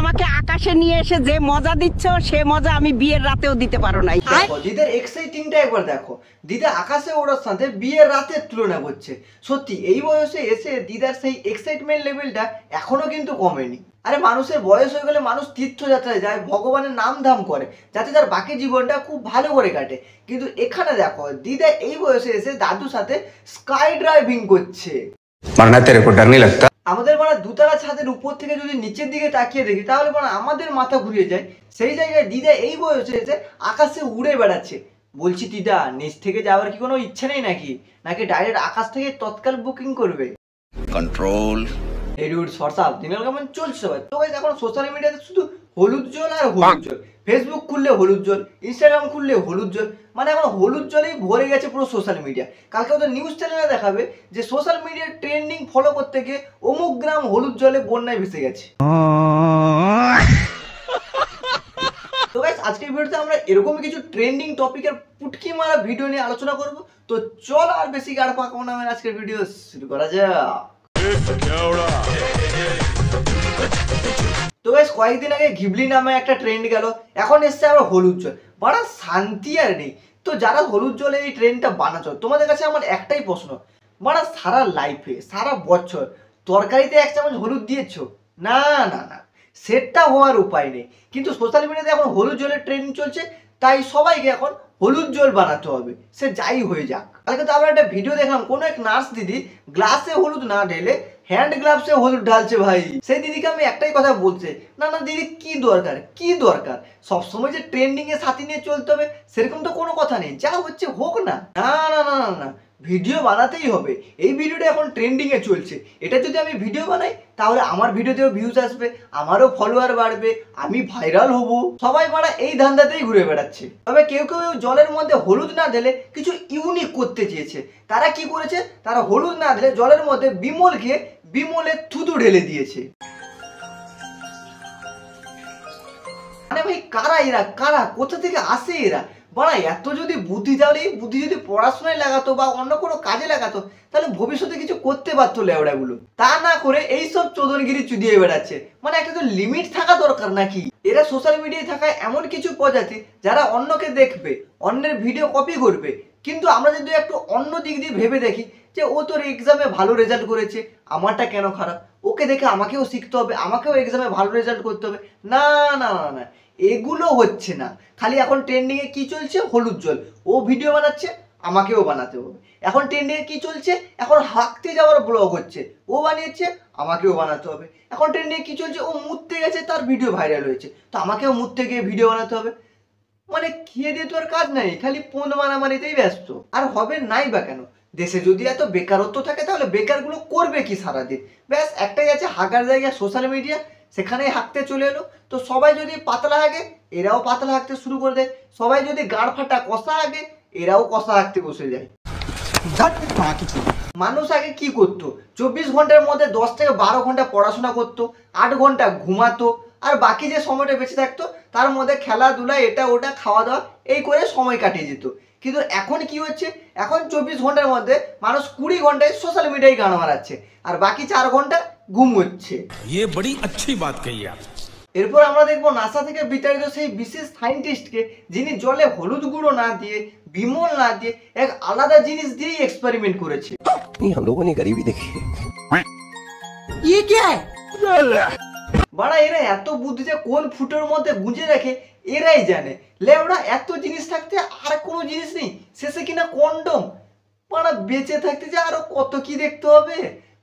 আমাকে আকাশে নিয়ে এসে যে মজা দিচ্ছ সে মজা আমি বিয়ের রাতেও দিতে পারো নাই। দিদার এক্সাইটিংটা একবার দেখো, দিদা আকাশে ওড়ার সাথে বিয়ের রাতের তুলনা করছে। সত্যি এই বয়সে এসে দিদার সেই এক্সাইটমেন্ট লেভেলটা এখনো কিন্তু কমেনি। আরে মানুষের বয়স হয়ে গেলে মানুষ তীর্থযাত্রায় যায়, ভগবানের নাম ধাম করে, যাতে তার বাকি জীবনটা খুব ভালো করে কাটে। কিন্তু এখানে দেখো দিদা এই বয়সে এসে দাদুর সাথে স্কাই ড্রাইভিং করছে। আমাদের মানে দুতলা ছাদের উপর থেকে যদি নিচের দিকে তাকিয়ে দেখি তাহলে মানে আমাদের মাথা ঘুরিয়ে যায়। সেই জায়গায় দিদা এই বয়সে এসে আকাশে উড়ে বেড়াচ্ছে। বলছি দিদা, নিচ থেকে যাওয়ার কি কোনো ইচ্ছে নেই নাকি? নাকি ডাইরেক্ট আকাশ থেকে তৎকাল বুকিং করবে? কন্ট্রোল। এই রুট সরসাব দিনের কেমন চলছে সবাই? তো গাইস এখন সোশ্যাল মিডিয়াতে শুধু হলুদ জল আর হলুদ জল। ফেসবুক খুললে হলুদ জল, ইনস্টাগ্রাম খুললে হলুদ জল, মানে এখন হলুদ জলেই ভরে গেছে পুরো সোশ্যাল মিডিয়া। কালকে ওদের নিউজ চ্যানেলে দেখাবে যে সোশ্যাল মিডিয়ার ট্রেন্ডিং ফলো করতে গিয়ে অমুক গ্রাম হলুদ জলে বন্যায় ভেসে গেছে। তো গাইস আজকের ভিডিওতে আমরা এরকমই কিছু ট্রেন্ডিং টপিকের পুটকি মারা ভিডিও নিয়ে আলোচনা করব। তো চল আর বেশি গাড় পাকাবো না, আজকের ভিডিও শুরু করা যাক। তো গাইস কয়েকদিন আগে ঘিবলি নামে একটা ট্রেন্ড গেল, এখন এসছে আবার হলুদ জল। বড় শান্তি আর নেই। তো যারা হলুদ জলে এই ট্রেন্ডটা বানাচ্ছো তোমাদের কাছে আমার একটাই প্রশ্ন, বড় সারা লাইফে সারা বছর তরকারিতে এক চামচ হলুদ দিয়েছো? না না না, সেটা হওয়ার উপায় নেই। কিন্তু সোশ্যাল মিডিয়াতে এখন হলুদ জলের ট্রেন্ড চলছে, তাই সবাইকে এখন হলুদ জল বানাতে হবে, সে যাই হয়ে যাক। কালকে তো আমরা একটা ভিডিও দেখলাম, কোনো এক নার্স দিদি গ্লাসে হলুদ না ঢেলে হ্যান্ড গ্লাভসে হলুদ ঢালছে। ভাই সেই দিদিকে আমি একটাই কথা বলছে, না না দিদি কি দরকার, কি দরকার? সবসময় যে ট্রেন্ডিং এর সাথে নিয়ে চলতে হবে সেরকম তো কোনো কথা নেই, যা হচ্ছে হোক না। না না না না না, ভিডিও বানাতেই হবে। এই ভিডিওটা এখন ট্রেন্ডিং এ চলছে, এটা যদি আমি ভিডিও বানাই তাহলে আমার ভিডিওতেও ভিউজ আসবে, আমারও ফলোয়ার বাড়বে, আমি ভাইরাল হব। সবাই মারা এই ধান্দাতেই ঘুরে বেড়াচ্ছে। তবে কেউ কেউ জলের মধ্যে হলুদ না ঢেলে কিছু ইউনিক করতে চেয়েছে। তারা কি করেছে, তারা হলুদ না ঢেলে জলের মধ্যে বিমল খেয়ে বিমলের থুতু ঢেলে দিয়েছে। মানে ভাই কারা এরা, কারা কোথা থেকে আসে এরা? বড়া এত যদি বুদ্ধি, তাহলে এই বুদ্ধি যদি পড়াশোনায় লাগাতো বা অন্য কোনো কাজে লাগাতো তাহলে ভবিষ্যতে কিছু করতে পারতো লেওড়াগুলো। তা না করে এইসব চোদনগিরি চুদিয়ে বেড়াচ্ছে। মানে একটা তো লিমিট থাকা দরকার নাকি? এরা সোশ্যাল মিডিয়ায় থাকা এমন কিছু প্রজাতি যারা অন্যকে দেখবে, অন্যের ভিডিও কপি করবে। কিন্তু আমরা যদি একটু অন্য দিক দিয়ে ভেবে দেখি যে ও তোর এক্সামে ভালো রেজাল্ট করেছে, আমারটা কেন খারাপ? ওকে দেখে আমাকেও শিখতে হবে, আমাকেও এক্সামে ভালো রেজাল্ট করতে হবে। না না না না, এগুলো হচ্ছে না। খালি এখন ট্রেন্ডিং এ কি চলছে, হলুদ জল। ও ভিডিও বানাচ্ছে, আমাকেও বানাতে হবে। এখন ট্রেন্ডিং এ কি চলছে, এখন হাঁকতে যাওয়ার ব্লগ হচ্ছে, ও বানিয়েছে, আমাকেও বানাতে হবে। এখন ট্রেন্ডিং এ কি চলছে, ও মুততে গেছে, তার ভিডিও ভাইরাল হয়েছে, তো আমাকেও মুততে গিয়ে ভিডিও বানাতে হবে। মানে খেয়ে দিয়ে তো আর কাজ নাই, খালি পোন মারামারিতেই ব্যস্ত। আর হবে নাই বা কেন? দেশে যদি এত বেকারত্ব থাকে তাহলে বেকারগুলো করবে কি সারাদিন? ব্যাস একটাই আছে, হাঁকার জায়গা সোশ্যাল মিডিয়া, সেখানেই হাঁকতে চলে এলো। তো সবাই যদি পাতলা হাঁকে এরাও পাতলা হাঁকতে শুরু করে দেয়, সবাই যদি গাড় ফাটা কষা হাঁকে এরাও কষা হাঁকতে বসে যায়। মানুষ আগে কি করতো, 24 ঘন্টার মধ্যে 10 থেকে 12 ঘন্টা পড়াশোনা করতো, 8 ঘন্টা ঘুমাতো, আর বাকি যে সময়টা বেঁচে থাকতো তার মধ্যে খেলাধুলা, এটা ওটা, খাওয়া দাওয়া, এই করে সময় কাটিয়ে যেত। কিন্তু এখন কি হচ্ছে, এখন 24 ঘন্টার মধ্যে মানুষ 20 ঘন্টায় সোশ্যাল মিডিয়ায় গান মারাচ্ছে, আর বাকি 4 ঘন্টা ঘুম হচ্ছে। ये बड़ी अच्छी बात कही आप। এরপর আমরা দেখবো নাসা থেকে বিতাড়িত সেই বিশেষ সায়েন্টিস্টকে, যিনি জলে হলুদ গুঁড়ো না দিয়ে, বিমল না দিয়ে এক আলাদা জিনিস দিয়েই এক্সপেরিমেন্ট করেছে। हम लोगों ने गरीबी देखी है। ये क्या है? বাড়া এরা এত বুদ্ধি যে কোন ফুটোর মধ্যে গুঁজে রাখে এরাই জানে। লেওড়া এত জিনিস থাকতে আর কোনো জিনিস নেই, শেষে কিনা কন্ডম। বাড়া বেঁচে থাকতে যে আরো কত কি দেখতে হবে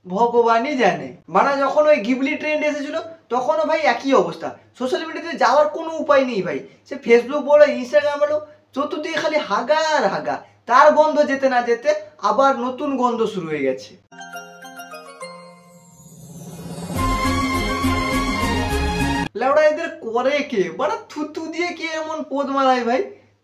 ভগবানই জানে। বাড়া যখন ওই গিবলি ট্রেন্ড এসেছিল তখনও ভাই একই অবস্থা, সোশ্যাল মিডিয়াতে যাওয়ার কোনো উপায় নেই ভাই। সে ফেসবুক বলো, ইনস্টাগ্রাম বলো, চতুর্দিকে খালি হাগা আর হাগা। তার গন্ধ যেতে না যেতে আবার নতুন গন্ধ শুরু হয়ে গেছে। লেওড়া এদের করে কে? বাড়া থুতু দিয়ে কে এমন পোদ মারায় ভাই?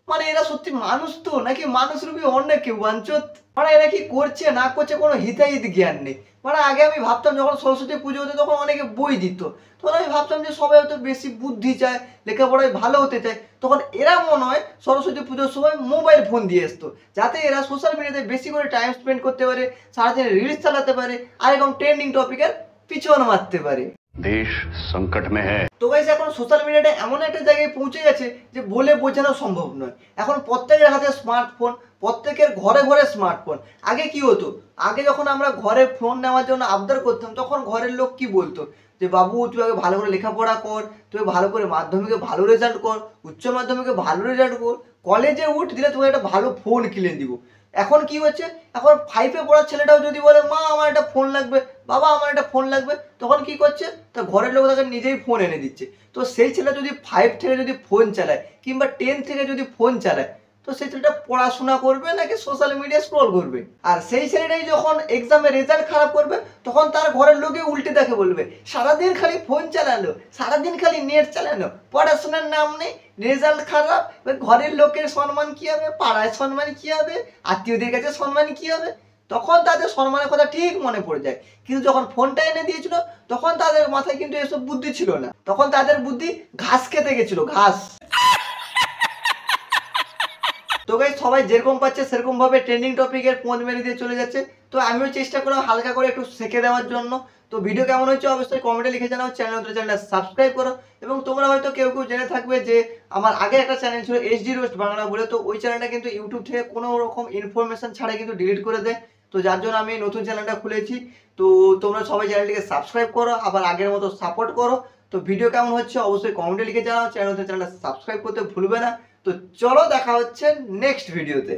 মানে এরা সত্যি মানুষ তো নাকি মানুষ রূপী অন্য কেউ বাঞ্চত? মানে এরা কি করছে না করছে কোনো হিতাহিত জ্ঞান নেই। মানে আগে আমি ভাবতাম যখন সরস্বতী পুজো হতো তখন অনেকে বই দিত, তখন আমি ভাবতাম যে সবাই হয়তো বেশি বুদ্ধি চায়, লেখাপড়ায় ভালো হতে চায়। তখন এরা মনে হয় সরস্বতী পুজোর সময় মোবাইল ফোন দিয়ে আসতো, যাতে এরা সোশ্যাল মিডিয়াতে বেশি করে টাইম স্পেন্ড করতে পারে, সারাদিন রিলস চালাতে পারে, আর এরকম ট্রেন্ডিং টপিকের পিছন মারতে পারে। देश संकट में है। তো গাইস এখন সোশ্যাল মিডিয়াটা এমন একটা জায়গায় পৌঁছে গেছে যে বলে বোঝানো সম্ভব নয়। এখন প্রত্যেকের হাতে স্মার্টফোন, প্রত্যেকের ঘরে ঘরে স্মার্টফোন। আগে কি হতো, আগে যখন আমরা ঘরে ফোন নেওয়ার জন্য আবদার করতাম তখন ঘরের লোক কি বলতো যে বাবু তুই আগে ভালো করে লেখাপড়া কর, তুই ভালো করে মাধ্যমিকে ভালো রেজাল্ট কর, উচ্চ মাধ্যমিকে ভালো রেজাল্ট কর, কলেজে উঠ, দিলে তোকে একটা ভালো ফোন কিনে দিব। এখন কি হচ্ছে, এখন 5-এ পড়ার ছেলেটাও যদি বলে মা আমার একটা ফোন লাগবে, বাবা আমার একটা ফোন লাগবে, তখন কি করছে, তা ঘরের লোক তাকে নিজেই ফোন এনে দিচ্ছে। তো সেই ছেলে যদি 5 থেকে যদি ফোন চালায় কিংবা 10 থেকে যদি ফোন চালায়, তো সেই ছেলেটা পড়াশোনা করবে নাকি সোশ্যাল মিডিয়া স্ক্রল করবে? আর সেই ছেলেটাই যখন এক্সামে রেজাল্ট খারাপ করবে তখন তার ঘরের লোকে উল্টে দেখে বলবে সারাদিন খালি ফোন চালানো, সারাদিন খালি নেট চালানো, পড়াশোনার নাম নেই, রেজাল্ট খারাপ। এবার ঘরের লোকের সম্মান কি হবে, পাড়ায় সম্মান কি হবে, আত্মীয়দের কাছে সম্মান কি হবে? তখন তাদের সম্মানের কথা ঠিক মনে পড়ে যায়। কিন্তু যখন ফোনটা এনে দিয়েছিল তখন তাদের মাথায় কিন্তু এসব বুদ্ধি ছিল না, তখন তাদের বুদ্ধি ঘাস খেতে গেছিল, ঘাস। তো গাইস সবাই যেরকম পাচ্ছে সেরকম ভাবে ট্রেন্ডিং টপিকের পোঁজ মেরে দিয়ে চলে যাচ্ছে। তো আমিও চেষ্টা করলাম হালকা করে একটু শেখে দেওয়ার জন্য। তো ভিডিও কেমন হচ্ছে অবশ্যই কমেন্টে লিখে জানাও, চ্যানেলটা সাবস্ক্রাইব করো। এবং তোমরা হয়তো কেউ কেউ জেনে থাকবে যে আমার আগে একটা চ্যানেল ছিল HD রোস্ট বাংলা বলে, তো ওই চ্যানেলটা কিন্তু ইউটিউব থেকে কোনো রকম ইনফরমেশন ছাড়া কিন্তু ডিলিট করে দেয়। তো যার জন্য আমি নতুন চ্যানেলটা খুলেছি। তো তোমরা সবাই চ্যানেলটিকে সাবস্ক্রাইব করো, আবার আগের মতো সাপোর্ট করো। তো ভিডিও কেমন হচ্ছে অবশ্যই কমেন্টে লিখে জানাও, চ্যানেলটা সাবস্ক্রাইব করতে ভুলবে না। তো চলো দেখা হচ্ছে নেক্সট ভিডিওতে।